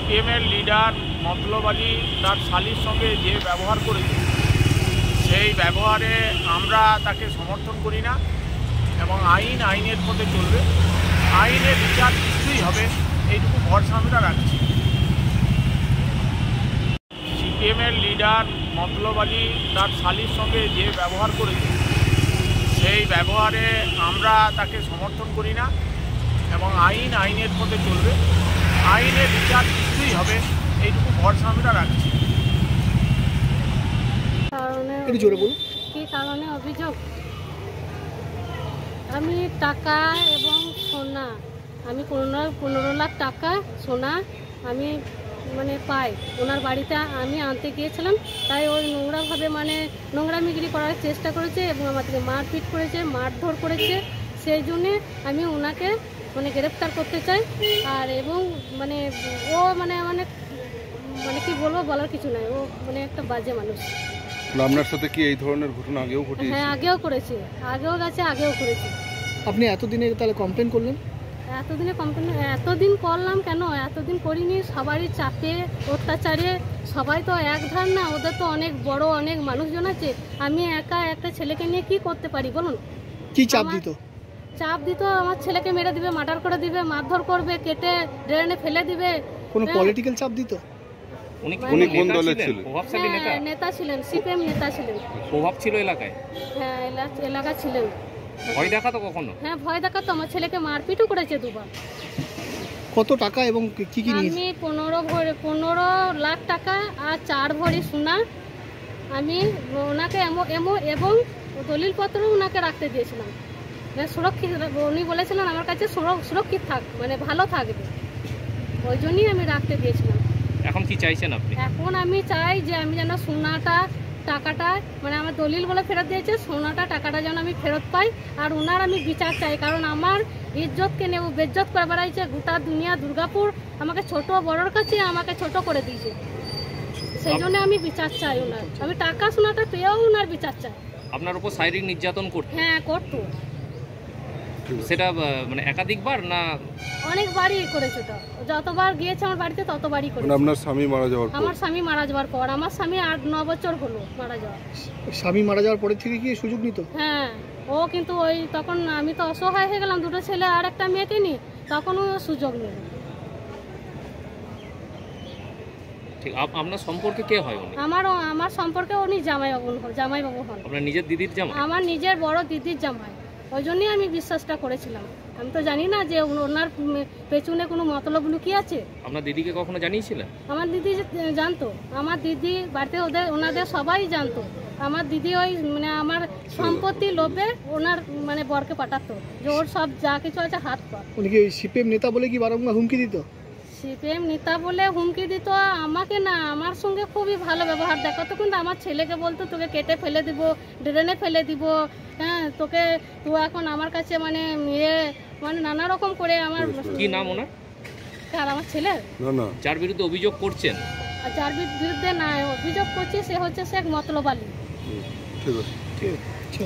সিপিএমের লিডার মতলব আলী তার শালীর সঙ্গে যে ব্যবহার করেছে সেই ব্যবহারে আমরা তাকে সমর্থন করি না এবং আইনের পথে চলবে, আইনের বিচার নিশ্চয়ই হবে, এইটুকু ভরসা আমরা রাখছি। সিপিএমের লিডার মতলব আলী তার শালীর সঙ্গে যে ব্যবহার করেছে সেই ব্যবহারে আমরা তাকে সমর্থন করি না এবং আইনের পথে চলবে, আইনের বিচার নিশ্চয়ই হবে, এইটুকু ভরসা আমরা রাখছি। কি কারণে অভিযোগ? আমি টাকা এবং সোনা, আমি 15 লাখ টাকা সোনা আমি পাই ওনার বাড়িতে আমি আনতে গিয়েছিলাম, তাই ওই নোংরাভাবে নোংরামিগিরি করার চেষ্টা করেছে এবং আমাদেরকে মারপিট করেছে, মারধর করেছে। সেই জন্যে আমি ওনাকে গ্রেফতার করতে চাই। আর এবং ও কি বলবো, বলার কিছু নাই, ও একটা বাজে মানুষ। আপনার সাথে কি এই ধরনের ঘটনা আগেও ঘটেছে? হ্যাঁ, আগেও করেছে, আগেও গেছে, আগেও করেছে। আপনি এতদিনে তাহলে কমপ্লেন করলেন? এতদিন করলাম কেন? এতদিন করিনি, সবারই চাপে অত্যাচারে। সবাই তো এক ধার না, ওদের তো অনেক বড় অনেক মানুষজন আছে। আমি একা একটা ছেলেকে নিয়ে কি করতে পারি বলুন? কি চাপ দিত? চাপ দিত, আমার ছেলেকে মেরে দিবে, মার্ডার করে দিবে, মারধর করবে, কেটে ড্রেনে ফেলে দিবে। কোনো পলিটিক্যাল চাপ দিত? উনি কোন দলের ছিলেন? প্রভাবশালী নেতা ছিলেন, সিপিএম নেতা ছিলেন। প্রভাব ছিল এলাকায়? হ্যাঁ, এলাকা ছিলেন। ভয় দেখাতো কখনো? হ্যাঁ, ভয় দেখাতো। আমার ছেলেকে মারপিটও করেছে 2 বার। কত টাকা এবং কি কি নিয়েছে? আমি 15 লাখ টাকা আর 4 ভরি সোনা আমি ওনাকে এবং দলিলপত্র ওনাকে রাখতে দিয়েছিলাম, সুরক্ষিত। উনি বলেছিলেন আমার কাছে সুরক্ষিত থাক, ভালো থাকবে, ওই জন্যই আমি রাখতে দিয়েছিলাম। এখন কি চাইছেন আপনি? এখন আমি চাই যে আমি যেন সোনাটা টাকাটা আমার দলিল বলে ফেরত দিয়েছে, সোনাটা টাকাটা যেন আমি ফেরত পাই। আর ওনার আমি বিচার চাই, কারণ আমার ইজ্জতকে নিয়ে বেজ্জত করে বেড়াইছে গোটা দুনিয়া। দুর্গাপুর আমাকে ছোট বড়োর কাছে আমাকে ছোট করে দিয়েছে, সেই জন্য আমি বিচার চাই ওনার। আমি টাকা সোনাটা পেয়েও ওনার বিচার চাই। আপনার উপর শারীরিক নির্যাতন করতো? হ্যাঁ, করতো। সেটা একাধিকবার না? অনেকবারই করেছে। তো যতবার গিয়েছে আমার বাড়িতে ততবারই করেছে। আপনার স্বামী মারা যাওয়ার পর? আমার স্বামী মারা যাওয়ার পর, আমার স্বামী 8-9 বছর হলো মারা যাওয়ার। স্বামী মারা যাওয়ার পরে থেকে কি সুযোগ নিত? হ্যাঁ, ও কিন্তু তখন আমি তো অসহায় হয়ে গেলাম, 2টো ছেলে আর একটা মেয়েকে নিয়ে, তখন ও সুযোগ নিল। ঠিক। আপনার সম্পর্কে কে হয় উনি? আমার সম্পর্কে উনি জামাইবাবু হন। আপনার নিজের দিদির জামাই? আমার নিজের বড় দিদির জামাই। ওই জন্যই আমি বিশ্বাসটা করেছিলাম। আমি তো জানি না যে ওনার পেছনে কোনো মতলব লুকিয়ে আছে। আপনার দিদিকে কখনো জানিয়েছিলেন? আমার দিদি জানতো, আমার দিদি বাড়িতে ওনাদের সবাই জানতো। আমার দিদি ওই আমার সম্পত্তি লোভে ওনার বরকে পাঠাতো, যে ওর সব যা কিছু আছে হাত পা। উনি কি সিপিএম নেতা বলে কি বারংবার হুমকি দিত? সিপিএম নেতা বলে হুমকি দিত আমাকে না, আমার সঙ্গে খুবই ভালো ব্যবহার দেখাতো। কিন্তু আমার ছেলেকে বলতো তোকে কেটে ফেলে দিব, ড্রেনে ফেলে দিব, হ্যাঁ তোকে, তো এখন আমার কাছে নানা রকম করে। আমার কি নাম ওনার? আর আমার ছেলের যার বিরুদ্ধে অভিযোগ করছেন? যার বিরুদ্ধে না অভিযোগ করছি সে হচ্ছে শেখ মতলব আলী। ঠিক আছে।